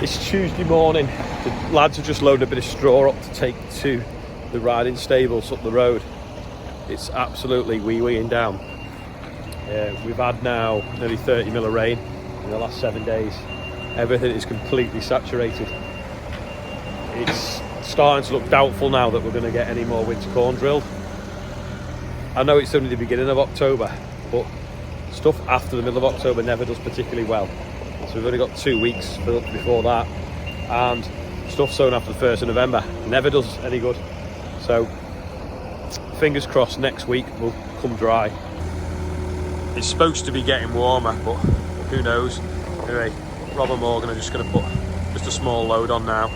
It's Tuesday morning. The lads have just loaded a bit of straw up to take to the riding stables up the road. It's absolutely wee-weeing down. We've had now nearly 30 mil of rain in the last 7 days. Everything is completely saturated. It's starting to look doubtful now that we're going to get any more winter corn drilled. I know it's only the beginning of October, but stuff after the middle of October never does particularly well. So we've only got 2 weeks before that, and stuff sown after the 1st of November never does any good. So fingers crossed next week will come dry. It's supposed to be getting warmer, but who knows. Anyway, Rob and Morgan are just going to put just a small load on now,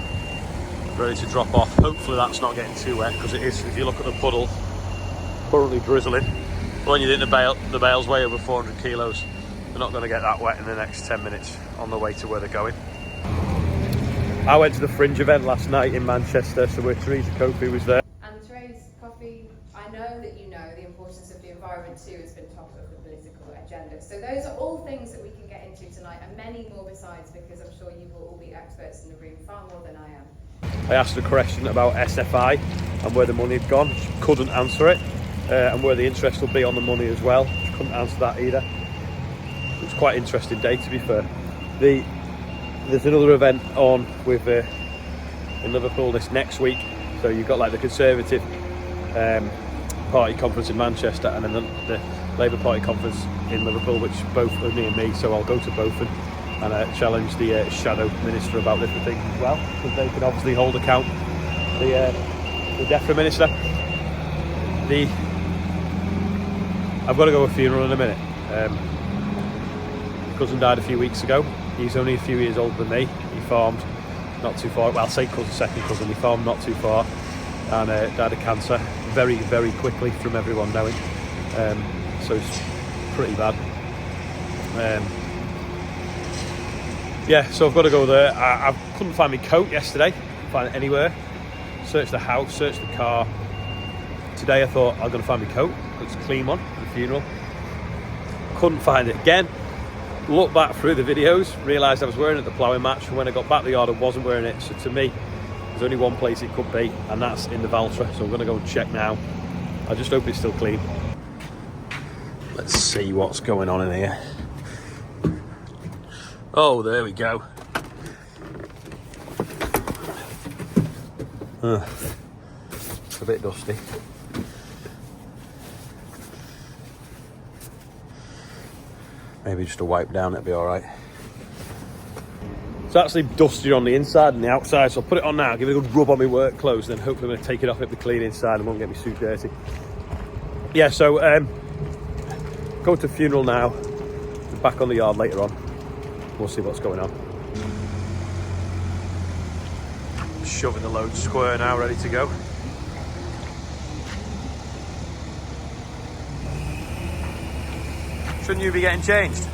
ready to drop off. Hopefully that's not getting too wet, because it is, if you look at the puddle, currently drizzling. But when you think the bales weigh over 400 kilos, they're not going to get that wet in the next 10 minutes on the way to where they're going. I went to the Fringe event last night in Manchester, so where Teresa Kofi was there. And today's coffee, I know that you know the importance of the environment too has been top of the political agenda. So those are all things that we can get into tonight, and many more besides, because I'm sure you will all be experts in the room far more than I am. I asked a question about SFI and where the money had gone. She couldn't answer it, and where the interest will be on the money as well. She couldn't answer that either. It was quite an interesting day, to be fair. There's another event on with in Liverpool this next week. So you've got like the Conservative Party conference in Manchester, and then the Labour Party conference in Liverpool, which both are near me. So I'll go to both and challenge the shadow minister about different things as well, because they can obviously hold account the DEFRA minister. I've got to go to a funeral in a minute. Cousin died a few weeks ago. He's only a few years older than me. He farmed not too far, well, I'll say cousin, second cousin. He farmed not too far, and died of cancer very, very quickly, from everyone knowing. So it's pretty bad. Yeah, so I've got to go there. I couldn't find my coat yesterday. Couldn't find it anywhere. Searched the house, searched the car. Today I thought I'm going to find my coat. It's a clean one for the funeral. Couldn't find it again. Looked back through the videos, realised I was wearing it at the ploughing match, and when I got back to the yard I wasn't wearing it. So to me, there's only one place it could be, and that's in the Valtra. So I'm going to go and check now. I just hope it's still clean. Let's see what's going on in here. Oh, there we go. It's a bit dusty. Maybe just a wipe down, it'll be alright. It's actually dusty on the inside and the outside, so I'll put it on now, give it a good rub on my work clothes, then hopefully I'm going to take it off, it'll be clean inside and won't get my suit dirty. Yeah, so go to the funeral now, back on the yard later on. We'll see what's going on. Shoving the load square now, ready to go. Shouldn't you be getting changed?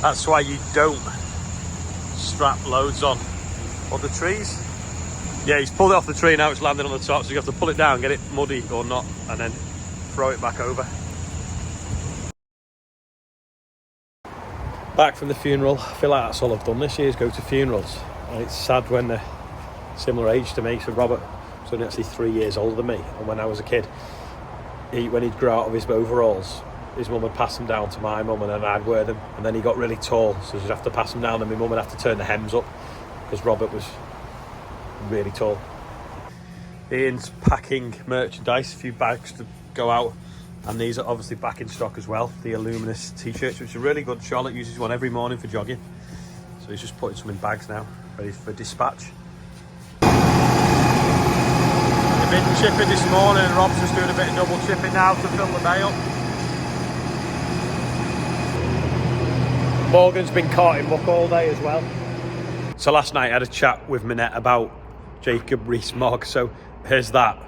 That's why you don't strap loads on the trees. Yeah, he's pulled it off the tree, now it's landed on the top, so you have to pull it down, get it muddy or not, and then throw it back over. Back from the funeral. I feel like that's all I've done this year, is go to funerals. And it's sad when they're similar age to me. So Robert was only actually 3 years older than me, and when I was a kid, when he'd grow out of his overalls, his mum would pass them down to my mum and then I'd wear them, and then he got really tall, so she'd have to pass them down and my mum would have to turn the hems up because Robert was really tall. Ian's packing merchandise, a few bags to go out, and these are obviously back in stock as well, the Illuminous t-shirts, which are really good. Charlotte uses one every morning for jogging, so he's just putting some in bags now, ready for dispatch. They've been chipping this morning and Rob's just doing a bit of double chipping now to fill the bale. Morgan's been carting muck all day as well. So last night I had a chat with Minnete about Jacob Rees-Mogg, so here's that.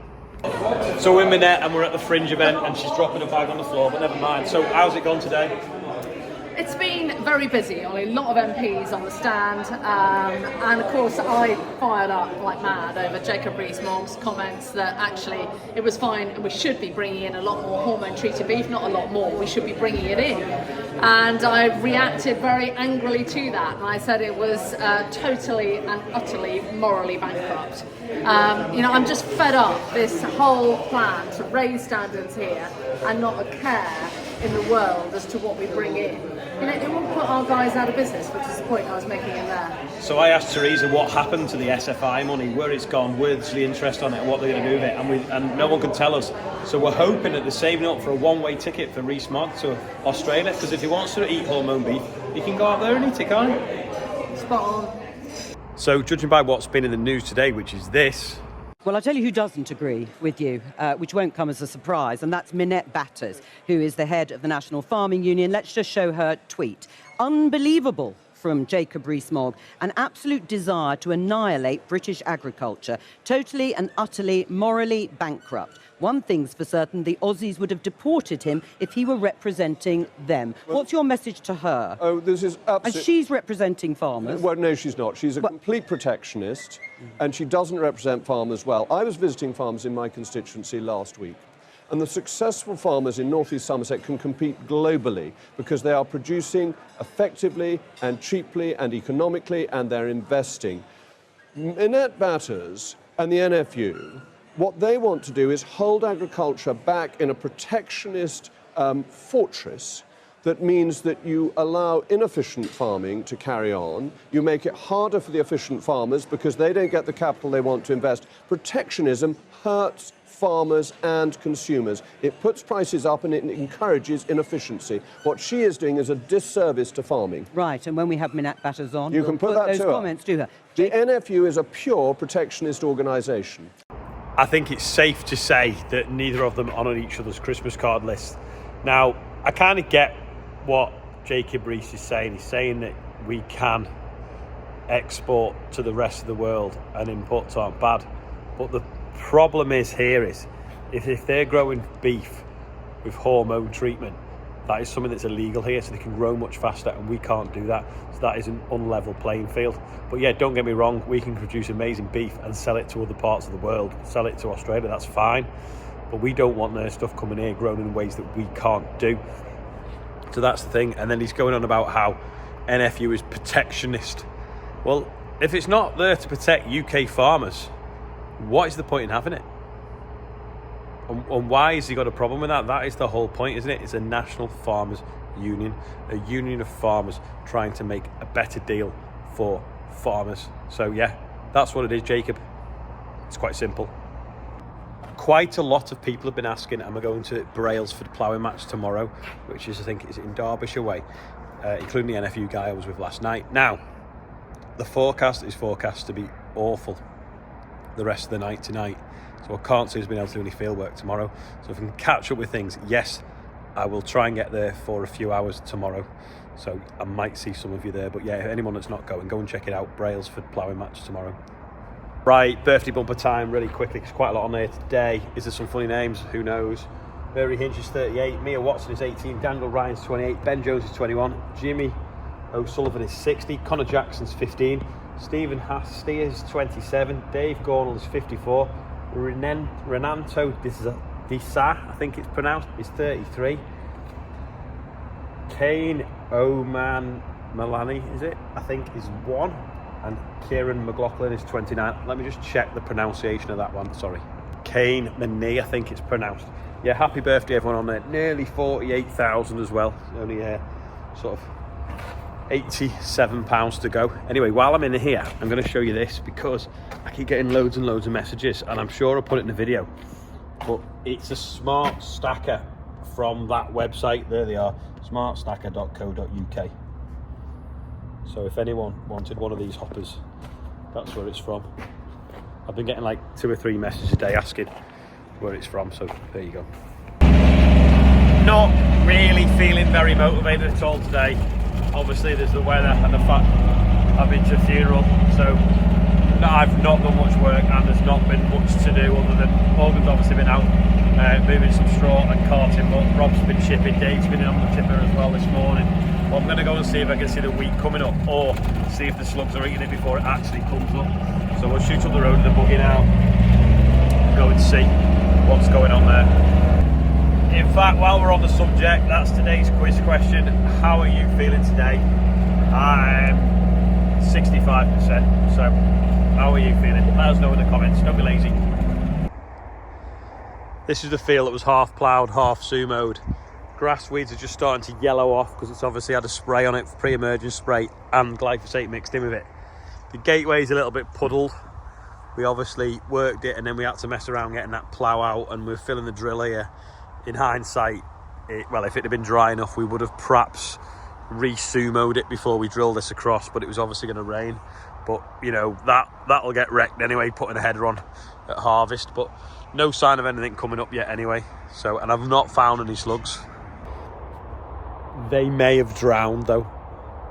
So we're Minnete and we're at the Fringe event and she's dropping a bag on the floor, but never mind. So how's it gone today? It's been very busy, Ollie. A lot of MPs on the stand, and of course I fired up like mad over Jacob Rees-Mogg's comments that actually it was fine and we should be bringing in a lot more hormone-treated beef, not a lot more, we should be bringing it in. And I reacted very angrily to that, and I said it was totally and utterly morally bankrupt. I'm just fed up, this whole plan to raise standards here and not a care in the world as to what we bring in. It will put our guys out of business, which is the point I was making in there. So I asked Teresa what happened to the SFI money, where it's gone, where's the interest on it, and what they're going to do with it, and no one can tell us. So we're hoping that they're saving up for a one-way ticket for Rees-Mogg to Australia, because if he wants to eat hormone beef, he can go out there and eat it, can't he? Spot on. So judging by what's been in the news today, which is this. Well, I'll tell you who doesn't agree with you, which won't come as a surprise, and that's Minnete Batters, who is the head of the National Farming Union. Let's just show her tweet. Unbelievable from Jacob Rees-Mogg, an absolute desire to annihilate British agriculture, totally and utterly morally bankrupt. One thing's for certain, the Aussies would have deported him if he were representing them. Well, what's your message to her? Oh, this is absolutely... And she's representing farmers. Well, no, she's not. She's a complete protectionist, and she doesn't represent farmers well. I was visiting farmers in my constituency last week, and the successful farmers in North East Somerset can compete globally because they are producing effectively and cheaply and economically, and they're investing. Minnete Batters and the NFU, what they want to do is hold agriculture back in a protectionist fortress. That means that you allow inefficient farming to carry on. You make it harder for the efficient farmers because they don't get the capital they want to invest. Protectionism hurts farmers and consumers. It puts prices up and it encourages inefficiency. What she is doing is a disservice to farming. Right, and when we have Minnete Batters on, you we'll can put that those to her. comments to her. The NFU is a pure protectionist organisation. I think it's safe to say that neither of them are on each other's Christmas card list. Now, I kind of get what Jacob Rees is saying. He's saying that we can export to the rest of the world and imports aren't bad. But the problem is here is if they're growing beef with hormone treatment, that is something that's illegal here, so they can grow much faster and we can't do that. So that is an unlevel playing field. But yeah, don't get me wrong, we can produce amazing beef and sell it to other parts of the world, sell it to Australia, that's fine. But we don't want their stuff coming here grown in ways that we can't do. So that's the thing. And then he's going on about how NFU is protectionist. Well, if it's not there to protect UK farmers, what is the point in having it? And why has he got a problem with that? That is the whole point, isn't it? It's a national farmers union, a union of farmers trying to make a better deal for farmers. So yeah, that's what it is, Jacob. It's quite simple. Quite a lot of people have been asking, am I going to Brailsford ploughing match tomorrow, which is, I think, is in Derbyshire way, including the NFU guy I was with last night. Now, the forecast is forecast to be awful the rest of the night tonight. So I can't see us being able to do any field work tomorrow. So if we can catch up with things, yes, I will try and get there for a few hours tomorrow. So I might see some of you there. But yeah, anyone that's not going, go and check it out. Brailsford ploughing match tomorrow. Right, birthday bumper time really quickly, because quite a lot on there today. Is there some funny names? Who knows? Mary Hinch is 38, Mia Watson is 18, Daniel Ryan's 28, Ben Jones is 21, Jimmy O'Sullivan is 60, Connor Jackson's 15, Stephen Hasty is 27, Dave Gornall is 54, Renanto Disa, I think it's pronounced, is 33, Kane Oman Malani, is it? I think is 1, and Kieran McLaughlin is 29. Let me just check the pronunciation of that one, sorry. Kane Minnete, I think it's pronounced. Yeah, happy birthday everyone on there. Nearly 48,000 as well. Only sort of £87 to go. Anyway, while I'm in here, I'm going to show you this because I keep getting loads and loads of messages, and I'm sure I'll put it in the video. But it's a smart stacker from that website. There they are, smartstacker.co.uk. So if anyone wanted one of these hoppers, that's where it's from. I've been getting like 2 or 3 messages a day asking where it's from, so there you go. Not really feeling very motivated at all today. Obviously there's the weather and the fact I've been to a funeral, so I've not done much work and there's not been much to do other than Morgan's obviously been out moving some straw and carting, but Rob's been shipping, Dave's been in on the tipper as well this morning. But I'm going to go and see if I can see the wheat coming up, or see if the slugs are eating it before it actually comes up. So we'll shoot up the road in the buggy now, go and see what's going on there. In fact, while we're on the subject, that's today's quiz question. How are you feeling today? I'm 65%. So how are you feeling? Let us know in the comments. Don't be lazy. This is the field that was half ploughed, half sumoed. Grass weeds are just starting to yellow off because it's obviously had a spray on it, pre-emergence spray and glyphosate mixed in with it. The gateway's a little bit puddled. We obviously worked it and then we had to mess around getting that plough out, and we're filling the drill here. In hindsight, well, if it had been dry enough, we would have perhaps re-sumoed it before we drilled this across, but it was obviously going to rain. But, you know, that'll get wrecked anyway, putting a header on at harvest. But no sign of anything coming up yet anyway. So, and I've not found any slugs. They may have drowned though.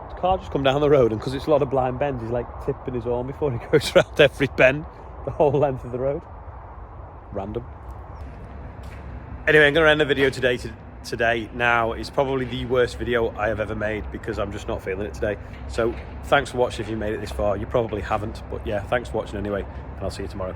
The car just come down the road, and because it's a lot of blind bends, he's like tipping his horn before he goes around every bend, the whole length of the road. Random. Anyway, I'm going to end the video today. Now, it's probably the worst video I have ever made because I'm just not feeling it today. So thanks for watching if you made it this far. You probably haven't, but yeah, thanks for watching anyway, and I'll see you tomorrow.